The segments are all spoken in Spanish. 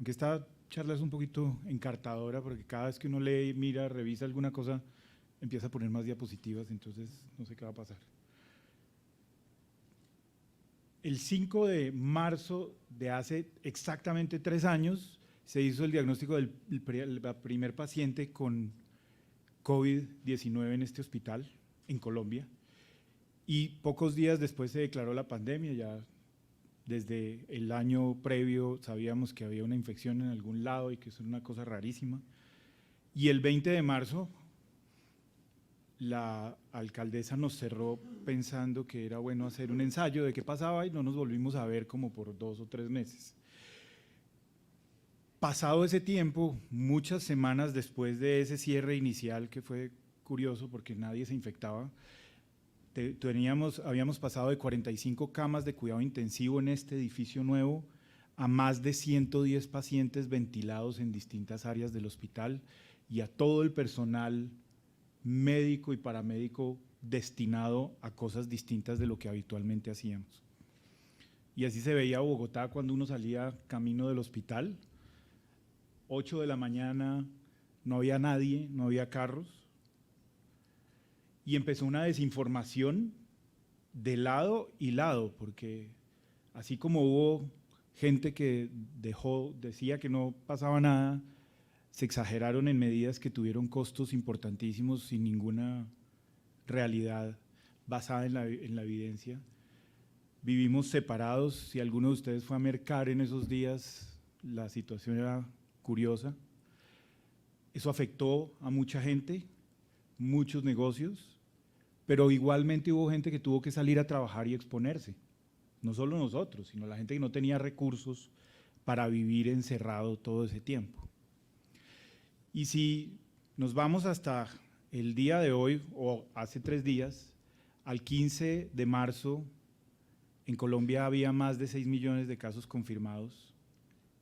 aunque esta charla es un poquito encartadora, porque cada vez que uno lee, mira, revisa alguna cosa, empieza a poner más diapositivas, entonces no sé qué va a pasar. El 5 de marzo de hace exactamente 3 años se hizo el diagnóstico del primer paciente con COVID-19 en este hospital, en Colombia, y pocos días después se declaró la pandemia. Ya desde el año previo sabíamos que había una infección en algún lado y que eso era una cosa rarísima. Y el 20 de marzo la alcaldesa nos cerró pensando que era bueno hacer un ensayo de qué pasaba y no nos volvimos a ver como por 2 o 3 meses. Pasado ese tiempo, muchas semanas después de ese cierre inicial, que fue curioso porque nadie se infectaba, habíamos pasado de 45 camas de cuidado intensivo en este edificio nuevo a más de 110 pacientes ventilados en distintas áreas del hospital y a todo el personal médico y paramédico destinado a cosas distintas de lo que habitualmente hacíamos. Y así se veía Bogotá cuando uno salía camino del hospital, 8 de la mañana, no había nadie, no había carros, y empezó una desinformación de lado y lado, porque así como hubo gente que decía que no pasaba nada, se exageraron en medidas que tuvieron costos importantísimos sin ninguna realidad basada en la evidencia. Vivimos separados. Si alguno de ustedes fue a mercar en esos días, la situación era curiosa. Eso afectó a mucha gente, muchos negocios, pero igualmente hubo gente que tuvo que salir a trabajar y exponerse. No solo nosotros, sino la gente que no tenía recursos para vivir encerrado todo ese tiempo. Y si nos vamos hasta el día de hoy, o hace 3 días, al 15 de marzo, en Colombia había más de 6 millones de casos confirmados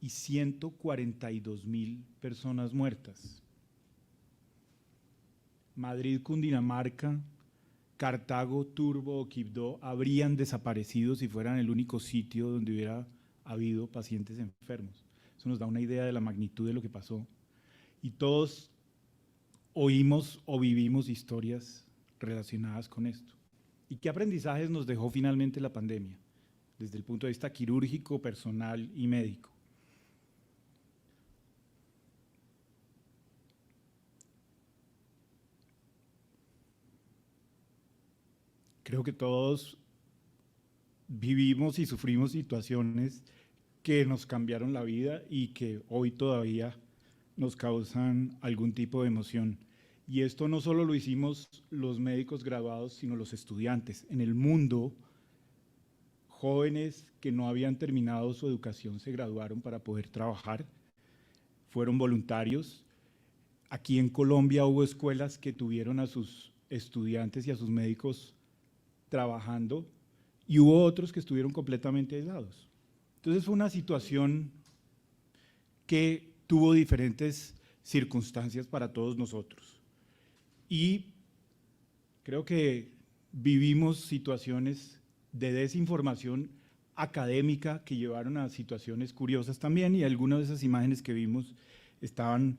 y 142.000 personas muertas. Madrid, Cundinamarca, Cartago, Turbo o Quibdó habrían desaparecido si fueran el único sitio donde hubiera habido pacientes enfermos. Eso nos da una idea de la magnitud de lo que pasó. Y todos oímos o vivimos historias relacionadas con esto. ¿Y qué aprendizajes nos dejó finalmente la pandemia, desde el punto de vista quirúrgico, personal y médico? Creo que todos vivimos y sufrimos situaciones que nos cambiaron la vida y que hoy todavía nos causan algún tipo de emoción. Y esto no solo lo hicimos los médicos graduados, sino los estudiantes. En el mundo, jóvenes que no habían terminado su educación se graduaron para poder trabajar, fueron voluntarios. Aquí en Colombia hubo escuelas que tuvieron a sus estudiantes y a sus médicos trabajando y hubo otros que estuvieron completamente aislados. Entonces fue una situación que tuvo diferentes circunstancias para todos nosotros. Y creo que vivimos situaciones de desinformación académica que llevaron a situaciones curiosas también, y algunas de esas imágenes que vimos estaban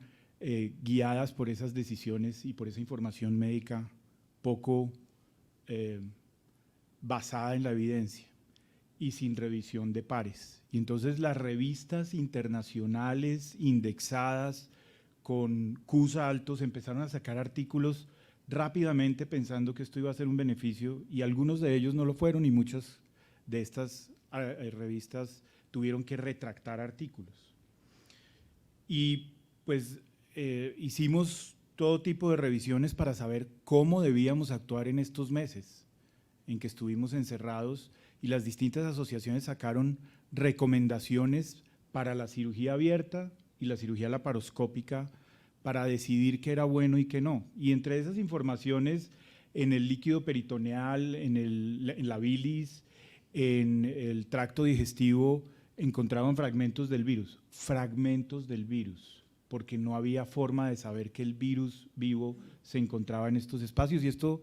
guiadas por esas decisiones y por esa información médica poco basada en la evidencia y sin revisión de pares. Y entonces las revistas internacionales indexadas con Qs altos empezaron a sacar artículos rápidamente pensando que esto iba a ser un beneficio, y algunos de ellos no lo fueron, y muchas de estas revistas tuvieron que retractar artículos. Y pues hicimos todo tipo de revisiones para saber cómo debíamos actuar en estos meses en que estuvimos encerrados, y las distintas asociaciones sacaron recomendaciones para la cirugía abierta y la cirugía laparoscópica para decidir qué era bueno y qué no. Y entre esas informaciones, en el líquido peritoneal, en la bilis, en el tracto digestivo, encontraban fragmentos del virus, porque no había forma de saber que el virus vivo se encontraba en estos espacios, y esto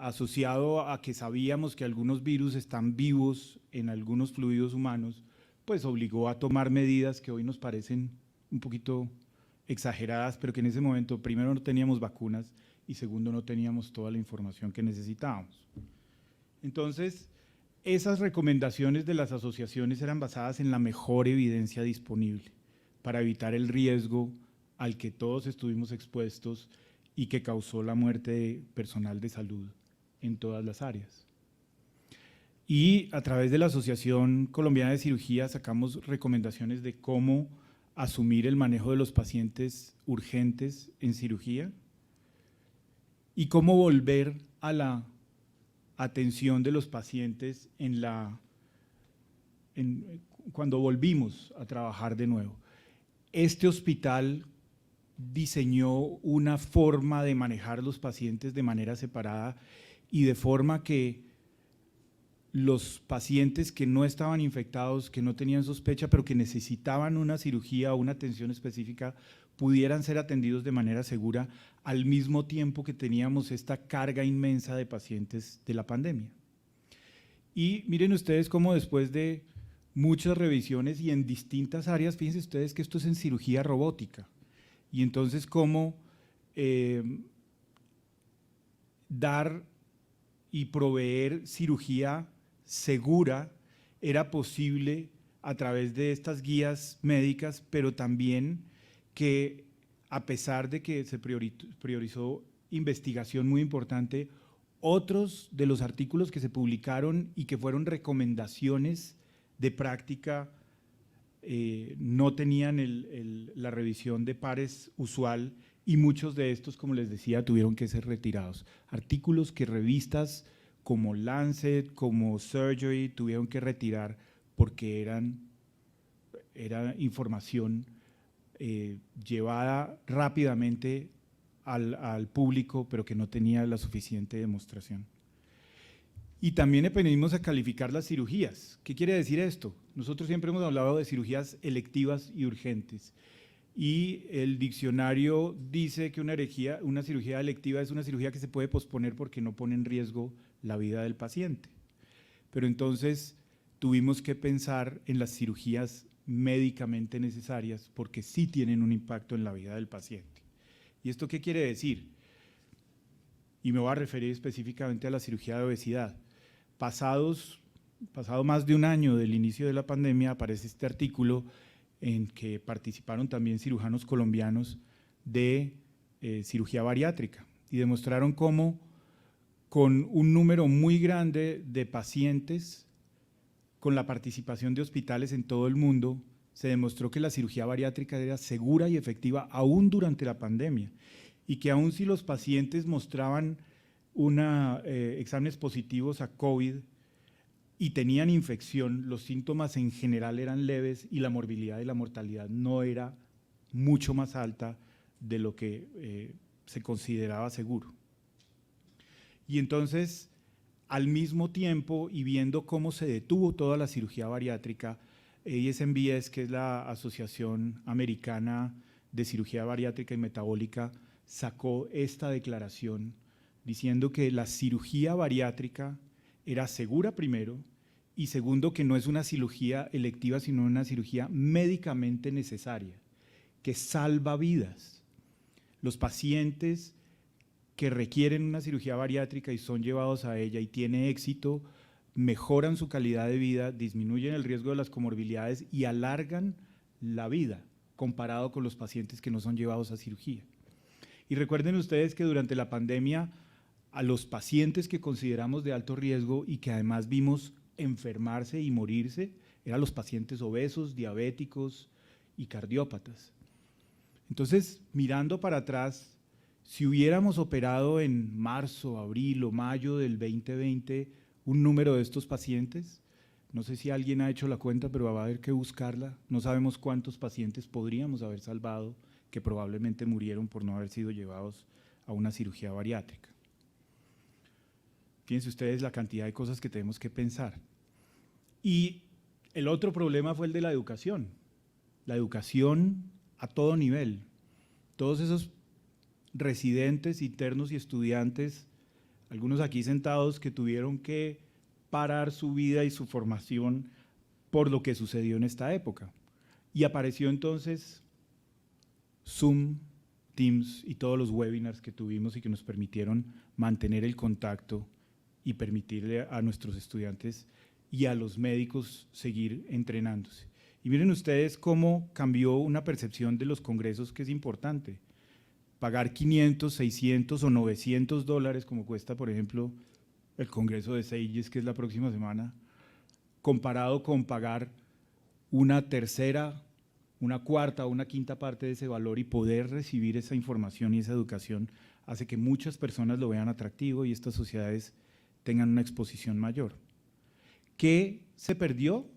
asociado a que sabíamos que algunos virus están vivos en algunos fluidos humanos, pues obligó a tomar medidas que hoy nos parecen un poquito exageradas, pero que en ese momento, primero, no teníamos vacunas y segundo, no teníamos toda la información que necesitábamos. Entonces, esas recomendaciones de las asociaciones eran basadas en la mejor evidencia disponible para evitar el riesgo al que todos estuvimos expuestos y que causó la muerte de personal de salud en todas las áreas. Y a través de la Asociación Colombiana de Cirugía sacamos recomendaciones de cómo asumir el manejo de los pacientes urgentes en cirugía y cómo volver a la atención de los pacientes cuando volvimos a trabajar de nuevo. Este hospital diseñó una forma de manejar los pacientes de manera separada y de forma que los pacientes que no estaban infectados, que no tenían sospecha, pero que necesitaban una cirugía o una atención específica, pudieran ser atendidos de manera segura al mismo tiempo que teníamos esta carga inmensa de pacientes de la pandemia. Y miren ustedes cómo después de muchas revisiones y en distintas áreas, fíjense ustedes que esto es en cirugía robótica, y entonces cómo dar y proveer cirugía segura era posible a través de estas guías médicas, pero también que a pesar de que se priorizó investigación muy importante, otros de los artículos que se publicaron y que fueron recomendaciones de práctica no tenían la revisión de pares usual y muchos de estos, como les decía, tuvieron que ser retirados. Artículos que revistas como Lancet, como Surgery, tuvieron que retirar porque era información llevada rápidamente al público, pero que no tenía la suficiente demostración. Y también venimos a calificar las cirugías. ¿Qué quiere decir esto? Nosotros siempre hemos hablado de cirugías electivas y urgentes. Y el diccionario dice que una cirugía electiva es una cirugía que se puede posponer porque no pone en riesgo la vida del paciente. Pero entonces tuvimos que pensar en las cirugías médicamente necesarias porque sí tienen un impacto en la vida del paciente. ¿Y esto qué quiere decir? Y me voy a referir específicamente a la cirugía de obesidad. Pasado más de un año del inicio de la pandemia, aparece este artículo en que participaron también cirujanos colombianos de cirugía bariátrica y demostraron cómo con un número muy grande de pacientes, con la participación de hospitales en todo el mundo, se demostró que la cirugía bariátrica era segura y efectiva aún durante la pandemia y que aún si los pacientes mostraban exámenes positivos a COVID y tenían infección, los síntomas en general eran leves y la morbilidad y la mortalidad no era mucho más alta de lo que se consideraba seguro. Y entonces, al mismo tiempo y viendo cómo se detuvo toda la cirugía bariátrica, ASMBS, que es la Asociación Americana de Cirugía Bariátrica y Metabólica, sacó esta declaración diciendo que la cirugía bariátrica era segura primero y segundo que no es una cirugía electiva sino una cirugía médicamente necesaria, que salva vidas. Los pacientes que requieren una cirugía bariátrica y son llevados a ella y tiene éxito, mejoran su calidad de vida, disminuyen el riesgo de las comorbilidades y alargan la vida comparado con los pacientes que no son llevados a cirugía. Y recuerden ustedes que durante la pandemia a los pacientes que consideramos de alto riesgo y que además vimos enfermarse y morirse, eran los pacientes obesos, diabéticos y cardiópatas. Entonces, mirando para atrás, si hubiéramos operado en marzo, abril o mayo del 2020 un número de estos pacientes, no sé si alguien ha hecho la cuenta, pero va a haber que buscarla, no sabemos cuántos pacientes podríamos haber salvado que probablemente murieron por no haber sido llevados a una cirugía bariátrica. Fíjense ustedes la cantidad de cosas que tenemos que pensar. Y el otro problema fue el de la educación a todo nivel. Todos esos residentes, internos y estudiantes, algunos aquí sentados que tuvieron que parar su vida y su formación por lo que sucedió en esta época. Y apareció entonces Zoom, Teams y todos los webinars que tuvimos y que nos permitieron mantener el contacto y permitirle a nuestros estudiantes y a los médicos seguir entrenándose. Y miren ustedes cómo cambió una percepción de los congresos, que es importante. Pagar 500, 600 o 900 dólares, como cuesta, por ejemplo, el congreso de SAGES, que es la próxima semana, comparado con pagar una tercera, una cuarta o una quinta parte de ese valor y poder recibir esa información y esa educación, hace que muchas personas lo vean atractivo y estas sociedades tengan una exposición mayor. ¿Qué se perdió?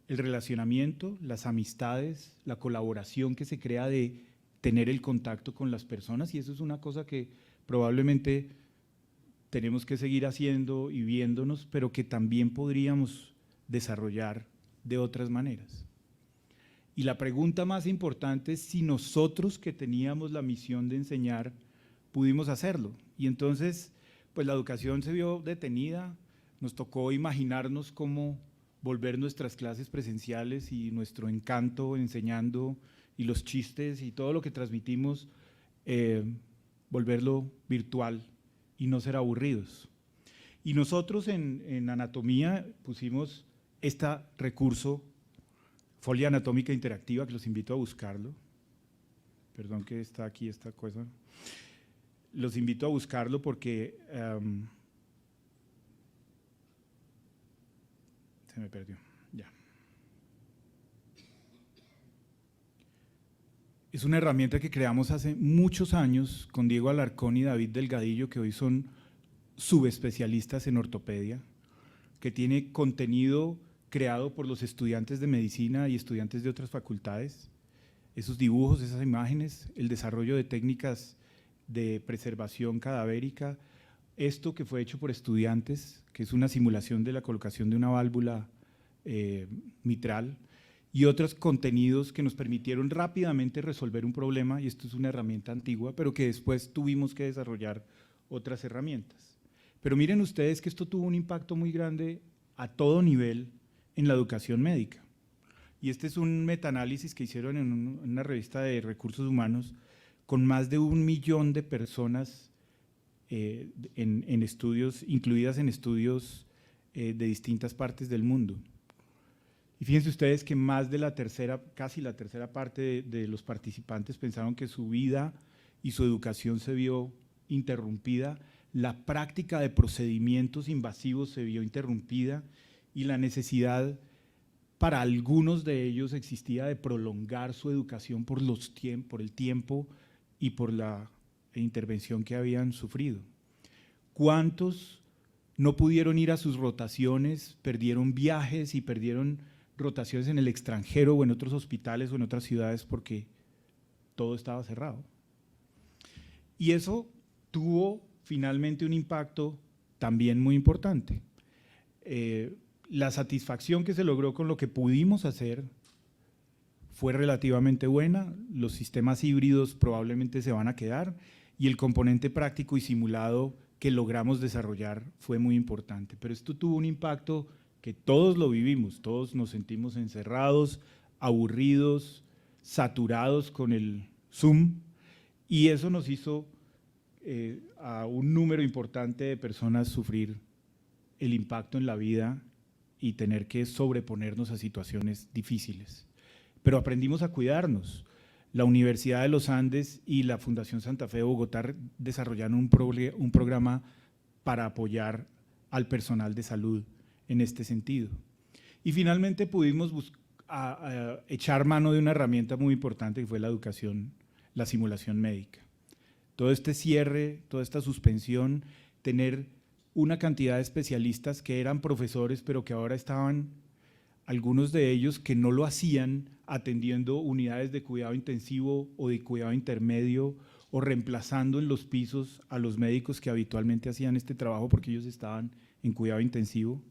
El relacionamiento, las amistades, la colaboración que se crea de tener el contacto con las personas, y eso es una cosa que probablemente tenemos que seguir haciendo y viéndonos, pero que también podríamos desarrollar de otras maneras. Y la pregunta más importante es si nosotros, que teníamos la misión de enseñar, pudimos hacerlo. Y entonces, pues la educación se vio detenida, nos tocó imaginarnos cómo volver nuestras clases presenciales y nuestro encanto enseñando y los chistes y todo lo que transmitimos, volverlo virtual y no ser aburridos. Y nosotros en anatomía pusimos este recurso, folia anatómica interactiva, que los invito a buscarlo. Perdón que está aquí esta cosa. Los invito a buscarlo porque se me perdió, ya. Es una herramienta que creamos hace muchos años con Diego Alarcón y David Delgadillo, que hoy son subespecialistas en ortopedia, que tiene contenido creado por los estudiantes de medicina y estudiantes de otras facultades. Esos dibujos, esas imágenes, el desarrollo de técnicas de preservación cadavérica, esto que fue hecho por estudiantes, que es una simulación de la colocación de una válvula mitral, y otros contenidos que nos permitieron rápidamente resolver un problema, y esto es una herramienta antigua, pero que después tuvimos que desarrollar otras herramientas. Pero miren ustedes que esto tuvo un impacto muy grande a todo nivel en la educación médica. Y este es un metaanálisis que hicieron en una revista de recursos humanos con más de 1 millón de personas en estudios, incluidas en estudios de distintas partes del mundo. Y fíjense ustedes que más de la tercera, casi la tercera parte de los participantes pensaron que su vida y su educación se vio interrumpida, la práctica de procedimientos invasivos se vio interrumpida y la necesidad para algunos de ellos existía de prolongar su educación por el tiempo y por la intervención que habían sufrido. ¿Cuántos no pudieron ir a sus rotaciones, perdieron viajes y perdieron rotaciones en el extranjero o en otros hospitales o en otras ciudades porque todo estaba cerrado? Y eso tuvo finalmente un impacto también muy importante. La satisfacción que se logró con lo que pudimos hacer fue relativamente buena, los sistemas híbridos probablemente se van a quedar y el componente práctico y simulado que logramos desarrollar fue muy importante, pero esto tuvo un impacto que todos lo vivimos, todos nos sentimos encerrados, aburridos, saturados con el Zoom, y eso nos hizo a un número importante de personas sufrir el impacto en la vida y tener que sobreponernos a situaciones difíciles. Pero aprendimos a cuidarnos. La Universidad de los Andes y la Fundación Santa Fe de Bogotá desarrollaron un programa para apoyar al personal de salud en este sentido. Y finalmente pudimos echar mano de una herramienta muy importante que fue la educación, la simulación médica. Todo este cierre, toda esta suspensión, tener una cantidad de especialistas que eran profesores, pero que ahora estaban, algunos de ellos que no lo hacían atendiendo unidades de cuidado intensivo o de cuidado intermedio o reemplazando en los pisos a los médicos que habitualmente hacían este trabajo porque ellos estaban en cuidado intensivo.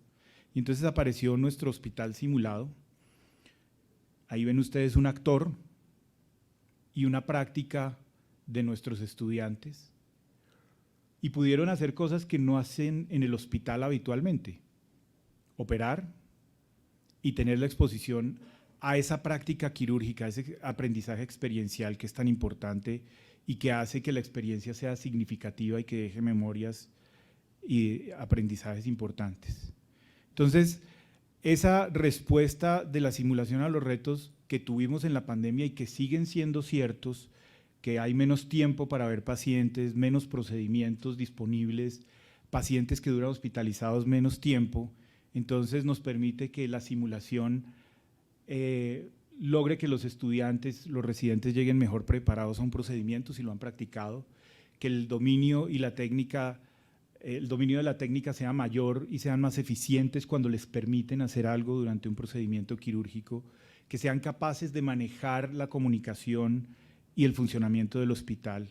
Y entonces apareció nuestro hospital simulado. Ahí ven ustedes un actor y una práctica de nuestros estudiantes y pudieron hacer cosas que no hacen en el hospital habitualmente. Operar, y tener la exposición a esa práctica quirúrgica, a ese aprendizaje experiencial que es tan importante y que hace que la experiencia sea significativa y que deje memorias y aprendizajes importantes. Entonces, esa respuesta de la simulación a los retos que tuvimos en la pandemia y que siguen siendo ciertos, que hay menos tiempo para ver pacientes, menos procedimientos disponibles, pacientes que duran hospitalizados menos tiempo, entonces nos permite que la simulación logre que los estudiantes, los residentes lleguen mejor preparados a un procedimiento si lo han practicado, que el dominio y la técnica, el dominio de la técnica sea mayor y sean más eficientes cuando les permiten hacer algo durante un procedimiento quirúrgico, que sean capaces de manejar la comunicación y el funcionamiento del hospital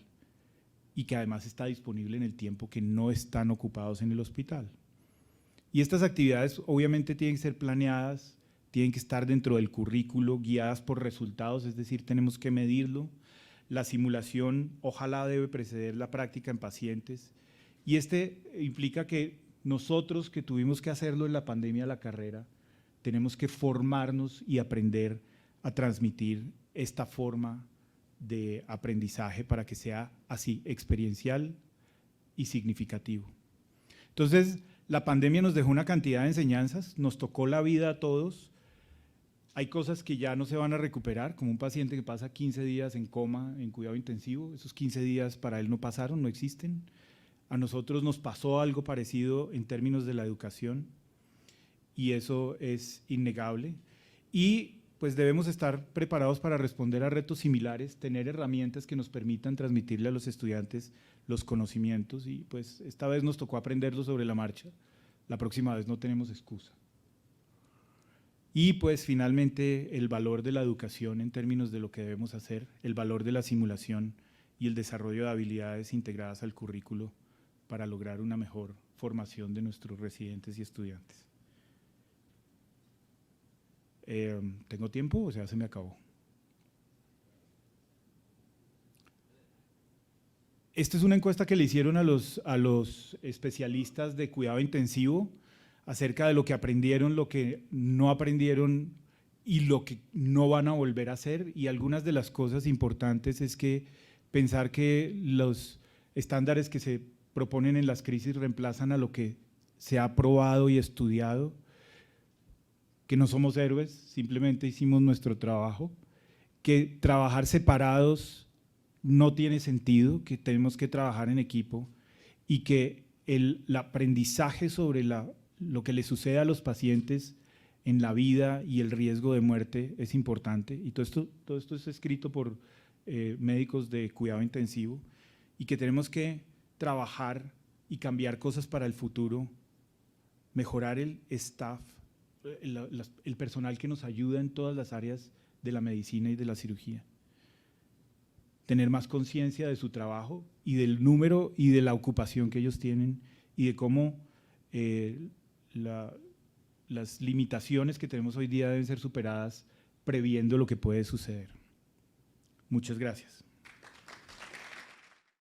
y que además está disponible en el tiempo que no están ocupados en el hospital. Y estas actividades obviamente tienen que ser planeadas, tienen que estar dentro del currículo, guiadas por resultados, es decir, tenemos que medirlo. La simulación ojalá debe preceder la práctica en pacientes y implica que nosotros que tuvimos que hacerlo en la pandemia de la carrera, tenemos que formarnos y aprender a transmitir esta forma de aprendizaje para que sea así, experiencial y significativo. Entonces, la pandemia nos dejó una cantidad de enseñanzas, nos tocó la vida a todos. Hay cosas que ya no se van a recuperar, como un paciente que pasa 15 días en coma, en cuidado intensivo, esos 15 días para él no pasaron, no existen. A nosotros nos pasó algo parecido en términos de la educación y eso es innegable. Y pues debemos estar preparados para responder a retos similares, tener herramientas que nos permitan transmitirle a los estudiantes los conocimientos y pues esta vez nos tocó aprenderlo sobre la marcha, la próxima vez no tenemos excusa. Y pues finalmente el valor de la educación en términos de lo que debemos hacer, el valor de la simulación y el desarrollo de habilidades integradas al currículo para lograr una mejor formación de nuestros residentes y estudiantes. ¿Tengo tiempo o sea, se me acabó? Esta es una encuesta que le hicieron a los especialistas de cuidado intensivo acerca de lo que aprendieron, lo que no aprendieron y lo que no van a volver a hacer. Y algunas de las cosas importantes es que pensar que los estándares que se proponen en las crisis reemplazan a lo que se ha probado y estudiado, que no somos héroes, simplemente hicimos nuestro trabajo, que trabajar separados no tiene sentido, que tenemos que trabajar en equipo y que el aprendizaje sobre lo que le sucede a los pacientes en la vida y el riesgo de muerte es importante. Y todo esto es escrito por médicos de cuidado intensivo y que tenemos que trabajar y cambiar cosas para el futuro, mejorar el staff, el personal que nos ayuda en todas las áreas de la medicina y de la cirugía. Tener más conciencia de su trabajo y del número y de la ocupación que ellos tienen y de cómo las limitaciones que tenemos hoy día deben ser superadas previendo lo que puede suceder. Muchas gracias.